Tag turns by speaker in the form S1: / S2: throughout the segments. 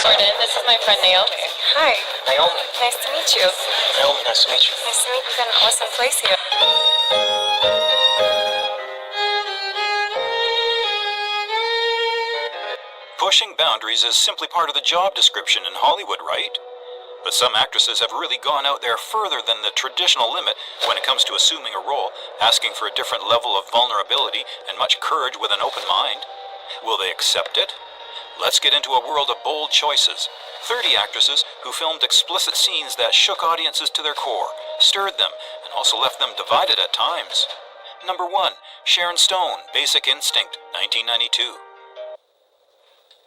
S1: Jordan, this is my friend Naomi.
S2: Hi.
S3: Naomi.
S2: Nice to meet you.
S3: Naomi, nice to meet you.
S2: Nice to meet you. You've got an awesome place here.
S4: Pushing boundaries is simply part of the job description in Hollywood, right? But some actresses have really gone out there further than the traditional limit when it comes to assuming a role, asking for a different level of vulnerability and much courage with an open mind. Will they accept it? Let's get into a world of bold choices. 30 actresses who filmed explicit scenes that shook audiences to their core, stirred them, and also left them divided at times. Number 1, Sharon Stone, Basic Instinct, 1992.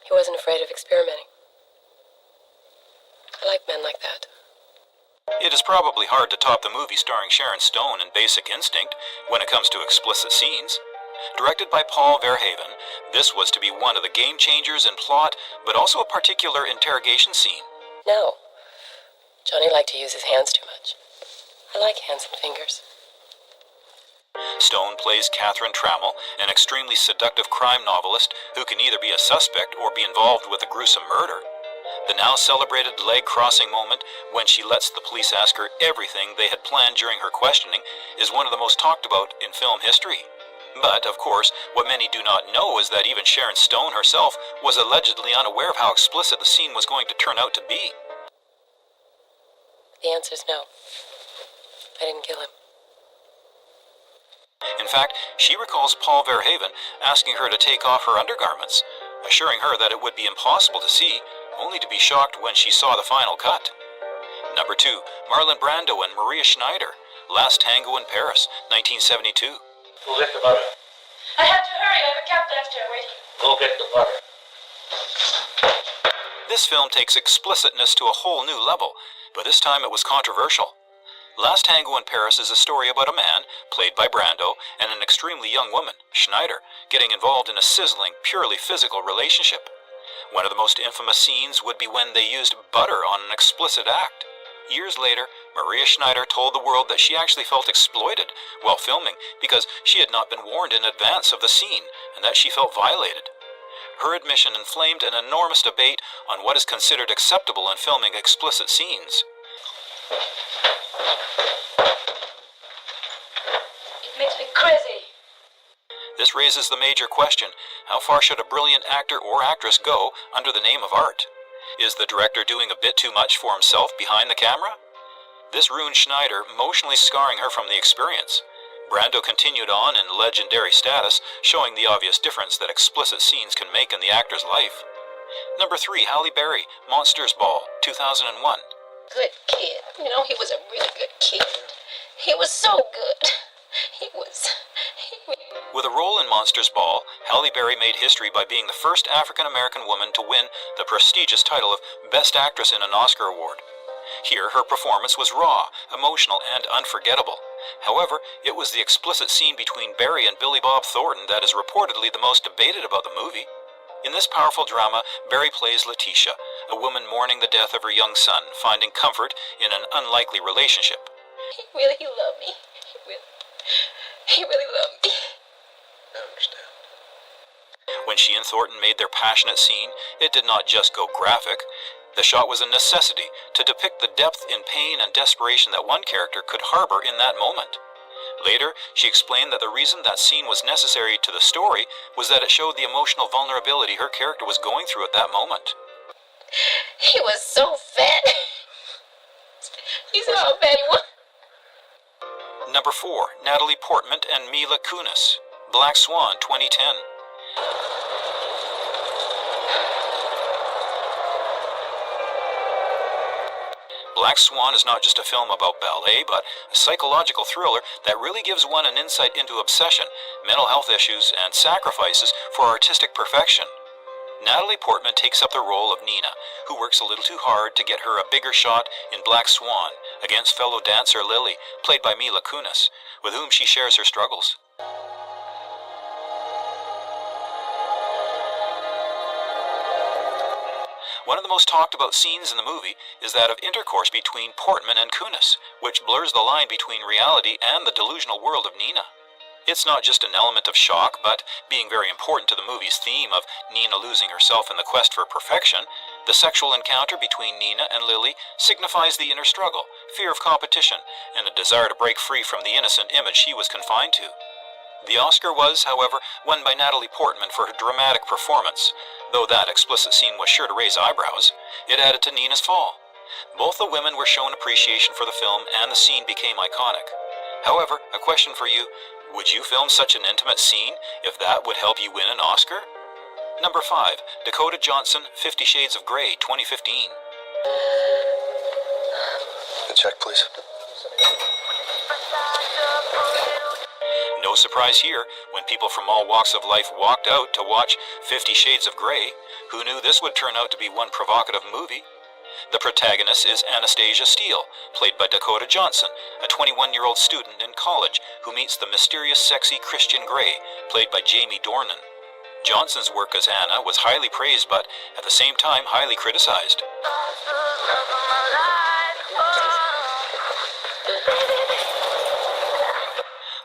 S5: He wasn't afraid of experimenting. I like men like that.
S4: It is probably hard to top the movie starring Sharon Stone in Basic Instinct when it comes to explicit scenes. Directed by Paul Verhoeven, this was to be one of the game changers in plot, but also a particular interrogation scene.
S5: No. Johnny liked to use his hands too much. I like hands and fingers.
S4: Stone plays Catherine Trammell, an extremely seductive crime novelist who can either be a suspect or be involved with a gruesome murder. The now celebrated leg-crossing moment when she lets the police ask her everything they had planned during her questioning is one of the most talked about in film history. But, of course, what many do not know is that even Sharon Stone herself was allegedly unaware of how explicit the scene was going to turn out to be.
S5: The answer's no. I didn't kill him.
S4: In fact, she recalls Paul Verhoeven asking her to take off her undergarments, assuring her that it would be impossible to see, only to be shocked when she saw the final cut. Number 2, Marlon Brando and Maria Schneider, Last Tango in Paris, 1972.
S3: Go get the butter.
S1: I have to hurry. I have a cab downstairs waiting.
S3: Go get the butter.
S4: This film takes explicitness to a whole new level, but this time it was controversial. Last Tango in Paris is a story about a man, played by Brando, and an extremely young woman, Schneider, getting involved in a sizzling, purely physical relationship. One of the most infamous scenes would be when they used butter on an explicit act. Years later, Maria Schneider told the world that she actually felt exploited while filming because she had not been warned in advance of the scene and that she felt violated. Her admission inflamed an enormous debate on what is considered acceptable in filming explicit scenes.
S1: It makes me crazy.
S4: This raises the major question: how far should a brilliant actor or actress go under the name of art? Is the director doing a bit too much for himself behind the camera? This ruined Schneider, emotionally scarring her from the experience. Brando continued on in legendary status, showing the obvious difference that explicit scenes can make in the actor's life. Number 3, Halle Berry, Monsters Ball, 2001.
S5: Good kid. You know, he was a really good kid. He was so good.
S4: With a role in Monsters Ball, Halle Berry made history by being the first African-American woman to win the prestigious title of Best Actress in an Oscar award. Here, her performance was raw, emotional, and unforgettable. However, it was the explicit scene between Berry and Billy Bob Thornton that is reportedly the most debated about the movie. In this powerful drama, Berry plays Letitia, a woman mourning the death of her young son, finding comfort in an unlikely relationship.
S5: He really loved me. He really loved me.
S3: I understand.
S4: When she and Thornton made their passionate scene, it did not just go graphic. The shot was a necessity to depict the depth in pain and desperation that one character could harbor in that moment. Later, she explained that the reason that scene was necessary to the story was that it showed the emotional vulnerability her character was going through at that moment.
S5: He was so fat. You saw how fat he was.
S4: Number 4, Natalie Portman and Mila Kunis, Black Swan, 2010. Black Swan is not just a film about ballet, but a psychological thriller that really gives one an insight into obsession, mental health issues, and sacrifices for artistic perfection. Natalie Portman takes up the role of Nina, who works a little too hard to get her a bigger shot in Black Swan against fellow dancer Lily, played by Mila Kunis, with whom she shares her struggles. One of the most talked about scenes in the movie is that of intercourse between Portman and Kunis, which blurs the line between reality and the delusional world of Nina. It's not just an element of shock, but being very important to the movie's theme of Nina losing herself in the quest for perfection, The sexual encounter between Nina and Lily signifies the inner struggle, fear of competition, and a desire to break free from the innocent image she was confined to. The Oscar was, however, won by Natalie Portman for her dramatic performance. Though that explicit scene was sure to raise eyebrows, it added to Nina's fall. Both the women were shown appreciation for the film, and the scene became iconic. However, a question for you: would you film such an intimate scene if that would help you win an Oscar? Number 5, Dakota Johnson, 50 Shades of Grey, 2015.
S3: Check, please.
S4: No surprise here when people from all walks of life walked out to watch 50 Shades of Grey. Who knew this would turn out to be one provocative movie? The protagonist is Anastasia Steele, played by Dakota Johnson, a 21-year-old student in college who meets the mysterious, sexy Christian Grey, played by Jamie Dornan. Johnson's work as Anna was highly praised, but at the same time highly criticized.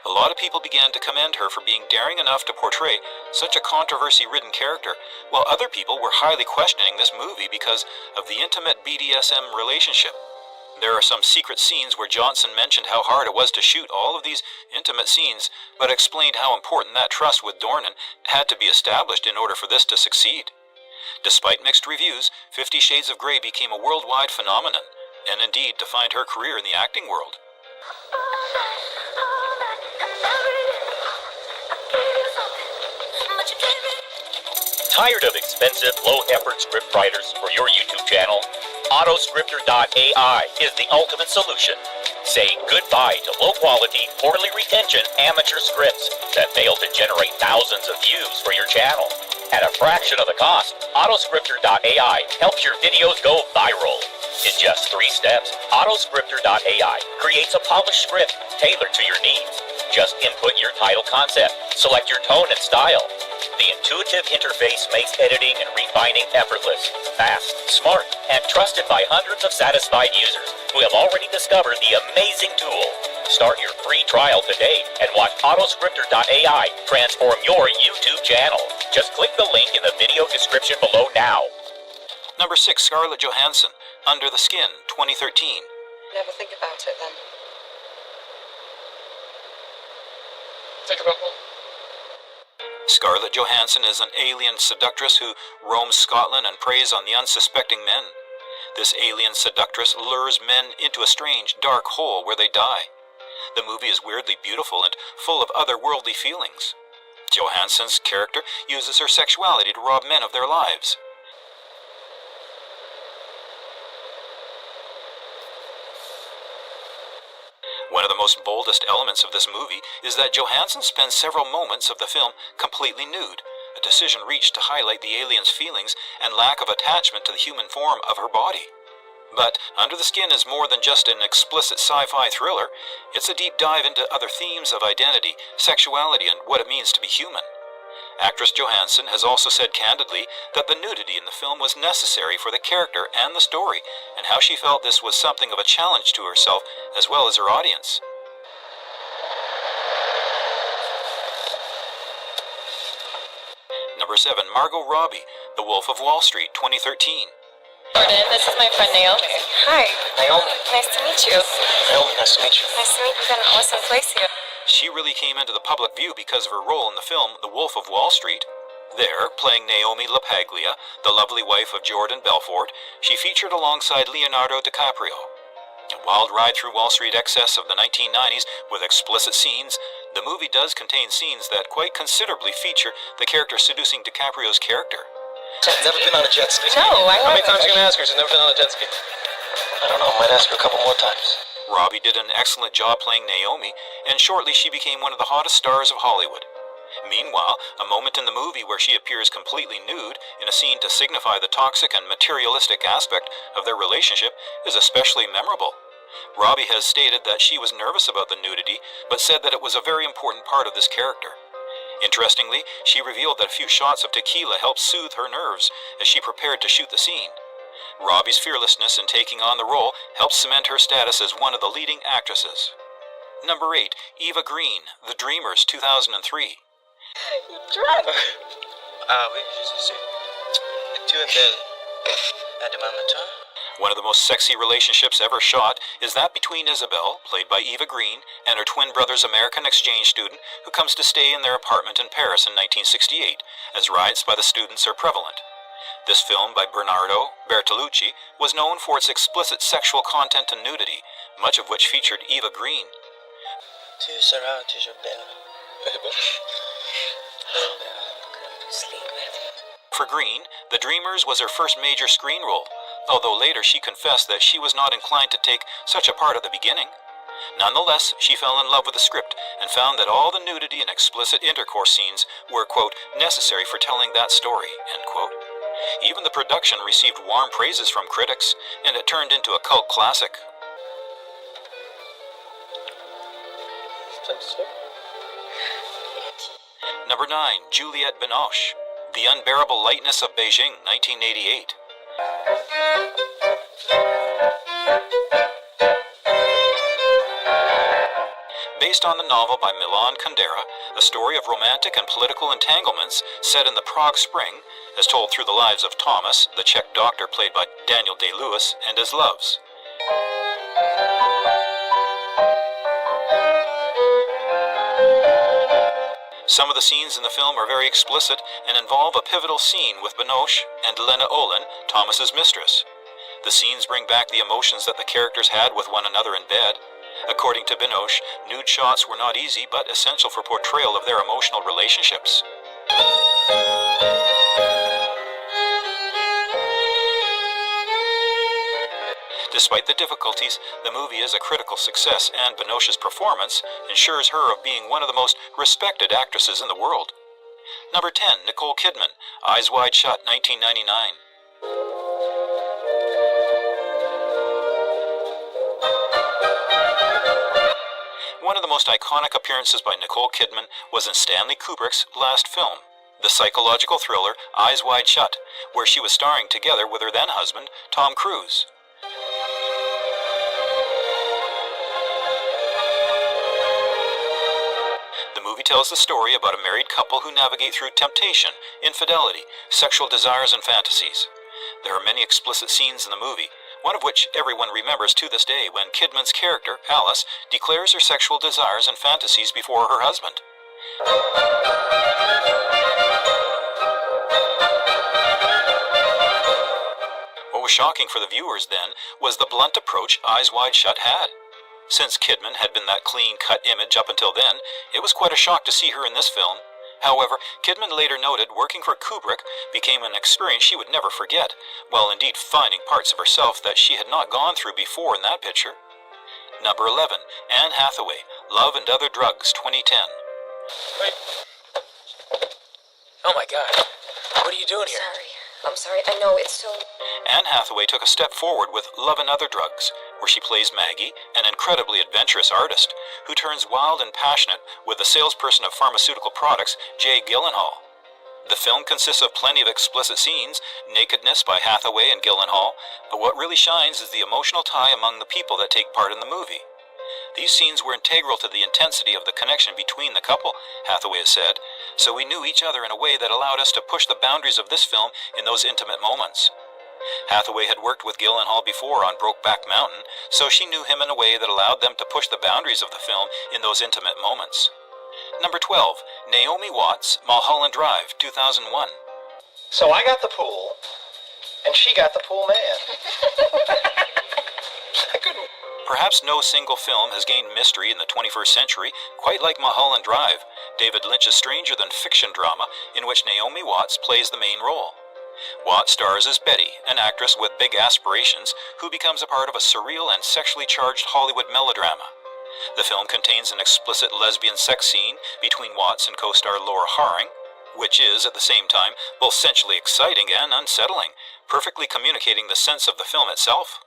S4: A lot of people began to commend her for being daring enough to portray such a controversy-ridden character, while other people were highly questioning this movie because of the intimate BDSM relationship. There are some secret scenes where Johnson mentioned how hard it was to shoot all of these intimate scenes, but explained how important that trust with Dornan had to be established in order for this to succeed. Despite mixed reviews, 50 Shades of Grey became a worldwide phenomenon, and indeed defined her career in the acting world.
S6: Tired of expensive, low-effort script writers for your YouTube channel? Autoscripter.ai is the ultimate solution. Say goodbye to low-quality, poorly retention amateur scripts that fail to generate thousands of views for your channel. At a fraction of the cost, Autoscripter.ai helps your videos go viral. In just 3 steps, Autoscripter.ai creates a polished script tailored to your needs. Just input your title concept, select your tone and style. The intuitive interface makes editing and refining effortless, fast, smart, and trusted by hundreds of satisfied users who have already discovered the amazing tool. Start your free trial today and watch Autoscripter.ai transform your YouTube channel. Just click the link in the video description below now.
S4: Number 6, Scarlett Johansson, Under the Skin, 2013.
S2: Never think about it then.
S3: Think about it.
S4: Scarlett Johansson is an alien seductress who roams Scotland and preys on the unsuspecting men. This alien seductress lures men into a strange, dark hole where they die. The movie is weirdly beautiful and full of otherworldly feelings. Johansson's character uses her sexuality to rob men of their lives. One of the most boldest elements of this movie is that Johansson spends several moments of the film completely nude, a decision reached to highlight the alien's feelings and lack of attachment to the human form of her body. But Under the Skin is more than just an explicit sci-fi thriller. It's a deep dive into other themes of identity, sexuality, and what it means to be human. Actress Johansson has also said candidly that the nudity in the film was necessary for the character and the story, and how she felt this was something of a challenge to herself as well as her audience. Number 7, Margot Robbie, The Wolf of Wall Street, 2013.
S1: Jordan, this is my friend Naomi.
S2: Hi.
S3: Naomi.
S2: Nice to meet you.
S3: Naomi, nice to meet you.
S2: Nice to meet you. You've got an awesome place here.
S4: She really came into the public view because of her role in the film The Wolf of Wall Street. There, playing Naomi LaPaglia, the lovely wife of Jordan Belfort, she featured alongside Leonardo DiCaprio. A wild ride through Wall Street excess of the 1990s with explicit scenes, the movie does contain scenes that quite considerably feature the character seducing DiCaprio's character.
S3: Never been on a jet ski.
S1: No, I
S3: How many
S1: haven't.
S3: times are you going to ask her? She's never been on a jet ski. I don't know. Might ask her a couple more times.
S4: Robbie did an excellent job playing Naomi, and shortly she became one of the hottest stars of Hollywood. Meanwhile, a moment in the movie where she appears completely nude in a scene to signify the toxic and materialistic aspect of their relationship is especially memorable. Robbie has stated that she was nervous about the nudity, but said that it was a very important part of this character. Interestingly, she revealed that a few shots of tequila helped soothe her nerves as she prepared to shoot the scene. Robbie's fearlessness in taking on the role helped cement her status as one of the leading actresses. Number 8, Eva Green, The Dreamers, 2003.
S5: You're drunk.
S3: Oui, je sais. Tu es belle. À demain matin.
S4: One of the most sexy relationships ever shot is that between Isabel, played by Eva Green, and her twin brother's American exchange student who comes to stay in their apartment in Paris in 1968, as riots by the students are prevalent. This film by Bernardo Bertolucci was known for its explicit sexual content and nudity, much of which featured Eva Green.
S3: Tu seras toujours belle.
S4: For Green, The Dreamers was her first major screen role, although later she confessed that she was not inclined to take such a part at the beginning. Nonetheless, she fell in love with the script and found that all the nudity and explicit intercourse scenes were, quote, necessary for telling that story, end quote. Even the production received warm praises from critics, and it turned into a cult classic. Number 9, Juliette Binoche, The Unbearable Lightness of Beijing, 1988. Based on the novel by Milan Kundera, a story of romantic and political entanglements set in the Prague Spring, as told through the lives of Thomas, the Czech doctor played by Daniel Day-Lewis, and his loves. Some of the scenes in the film are very explicit and involve a pivotal scene with Binoche and Lena Olin, Thomas's mistress. The scenes bring back the emotions that the characters had with one another in bed. According to Binoche, nude shots were not easy but essential for portrayal of their emotional relationships. Despite the difficulties, the movie is a critical success, and Binoche's performance ensures her of being one of the most respected actresses in the world. Number 10, Nicole Kidman, Eyes Wide Shut, 1999. One of the most iconic appearances by Nicole Kidman was in Stanley Kubrick's last film, the psychological thriller Eyes Wide Shut, where she was starring together with her then-husband, Tom Cruise. The movie tells the story about a married couple who navigate through temptation, infidelity, sexual desires, and fantasies. There are many explicit scenes in the movie, one of which everyone remembers to this day when Kidman's character, Alice, declares her sexual desires and fantasies before her husband. What was shocking for the viewers then was the blunt approach Eyes Wide Shut had. Since Kidman had been that clean-cut image up until then, it was quite a shock to see her in this film. However, Kidman later noted working for Kubrick became an experience she would never forget, while indeed finding parts of herself that she had not gone through before in that picture. Number 11, Anne Hathaway, Love and Other Drugs, 2010.
S3: Wait. Oh my God. What are you doing here?
S2: I'm sorry. I know it's so...
S4: Anne Hathaway took a step forward with Love and Other Drugs, where she plays Maggie, an incredibly adventurous artist, who turns wild and passionate with the salesperson of pharmaceutical products, Jay Gyllenhaal. The film consists of plenty of explicit scenes, nakedness by Hathaway and Gyllenhaal, but what really shines is the emotional tie among the people that take part in the movie. These scenes were integral to the intensity of the connection between the couple, Hathaway has said, so we knew each other in a way that allowed us to push the boundaries of this film in those intimate moments. Hathaway had worked with Gyllenhaal before on Brokeback Mountain, so she knew him in a way that allowed them to push the boundaries of the film in those intimate moments. Number 12, Naomi Watts, Mulholland Drive, 2001.
S3: So I got the pool, and she got the pool man. I couldn't...
S4: Perhaps no single film has gained mystery in the 21st century quite like Mulholland Drive, David Lynch's stranger-than-fiction drama in which Naomi Watts plays the main role. Watts stars as Betty, an actress with big aspirations who becomes a part of a surreal and sexually charged Hollywood melodrama. The film contains an explicit lesbian sex scene between Watts and co-star Laura Harring, which is, at the same time, both sensually exciting and unsettling, perfectly communicating the sense of the film itself.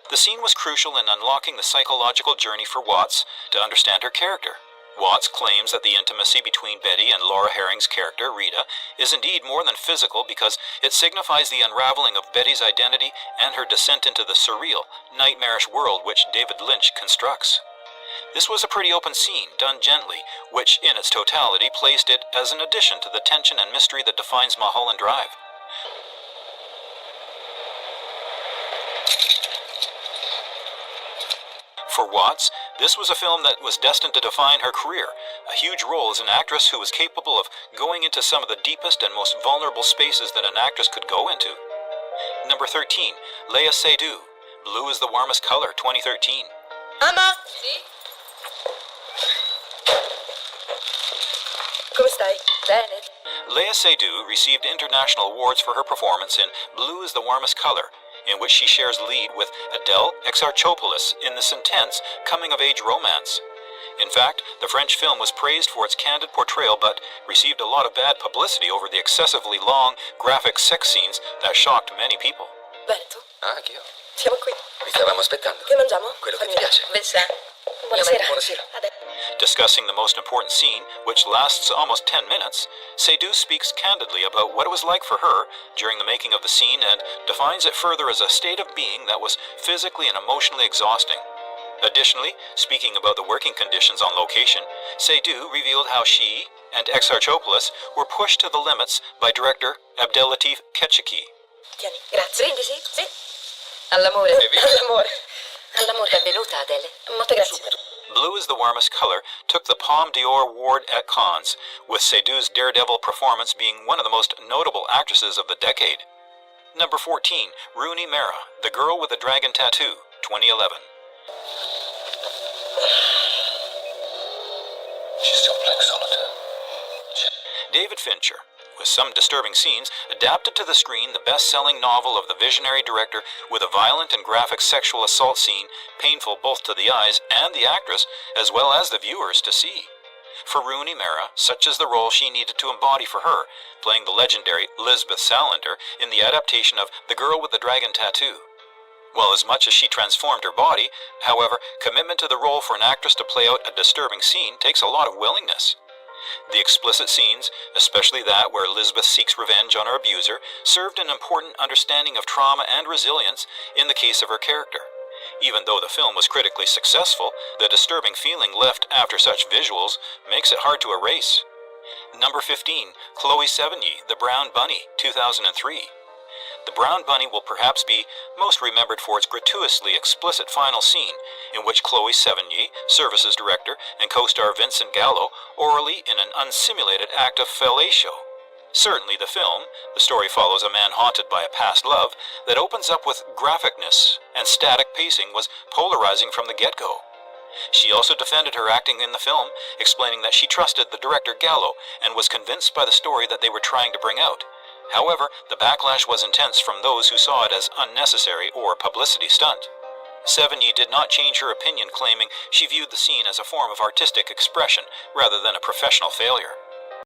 S4: The scene was crucial in unlocking the psychological journey for Watts to understand her character. Watts claims that the intimacy between Betty and Laura Harring's character, Rita, is indeed more than physical because it signifies the unraveling of Betty's identity and her descent into the surreal, nightmarish world which David Lynch constructs. This was a pretty open scene, done gently, which in its totality placed it as an addition to the tension and mystery that defines Mulholland Drive. For Watts, this was a film that was destined to define her career, a huge role as an actress who was capable of going into some of the deepest and most vulnerable spaces that an actress could go into. Number 13, Léa Seydoux, Blue is the Warmest Color, 2013.
S2: Ama! Come stai? Bene.
S4: Léa Seydoux received international awards for her performance in Blue is the Warmest Color, in which she shares lead with Adele Exarchopoulos in this intense coming-of-age romance. In fact, the French film was praised for its candid portrayal but received a lot of bad publicity over the excessively long, graphic sex scenes that shocked many people.
S2: Veneto?
S7: Ah, anch'io.
S2: Siamo qui.
S7: Vi stavamo aspettando.
S2: Che mangiamo?
S7: Quello che ti piace.
S5: Village.
S2: Buonasera.
S7: Buonasera.
S4: Discussing the most important scene, which lasts almost 10 minutes, Seydoux speaks candidly about what it was like for her during the making of the scene and defines it further as a state of being that was physically and emotionally exhausting. Additionally, speaking about the working conditions on location, Seydoux revealed how she and Exarchopoulos were pushed to the limits by director Abdellatif Ketchiki.
S2: Tieni, grazie. Brindisi? Sì.
S5: All'amore.
S2: All'amore.
S5: All'amore.
S2: Benvenuta, Adele. Molte grazie.
S4: Blue is the Warmest Color took the Palme d'Or Award at Cannes, with Seydoux's daredevil performance being one of the most notable actresses of the decade. Number 14, Rooney Mara, The Girl with the Dragon Tattoo, 2011.
S7: She's still playing solitaire.
S4: David Fincher, with some disturbing scenes, adapted to the screen the best-selling novel of the visionary director with a violent and graphic sexual assault scene, painful both to the eyes and the actress, as well as the viewers to see. For Rooney Mara, such is the role she needed to embody for her, playing the legendary Lisbeth Salander in the adaptation of The Girl with the Dragon Tattoo. While as much as she transformed her body, however, commitment to the role for an actress to play out a disturbing scene takes a lot of willingness. The explicit scenes, especially that where Lisbeth seeks revenge on her abuser, served an important understanding of trauma and resilience in the case of her character. Even though the film was critically successful, the disturbing feeling left after such visuals makes it hard to erase. Number 15, Chloe Sevigny, The Brown Bunny, 2003. The Brown Bunny will perhaps be most remembered for its gratuitously explicit final scene, in which Chloe Sevigny, Services Director, and co-star Vincent Gallo orally in an unsimulated act of fellatio. Certainly the film, the story follows a man haunted by a past love, that opens up with graphicness and static pacing was polarizing from the get-go. She also defended her acting in the film, explaining that she trusted the director Gallo and was convinced by the story that they were trying to bring out. However, the backlash was intense from those who saw it as unnecessary or publicity stunt. Sevigny did not change her opinion, claiming she viewed the scene as a form of artistic expression rather than a professional failure.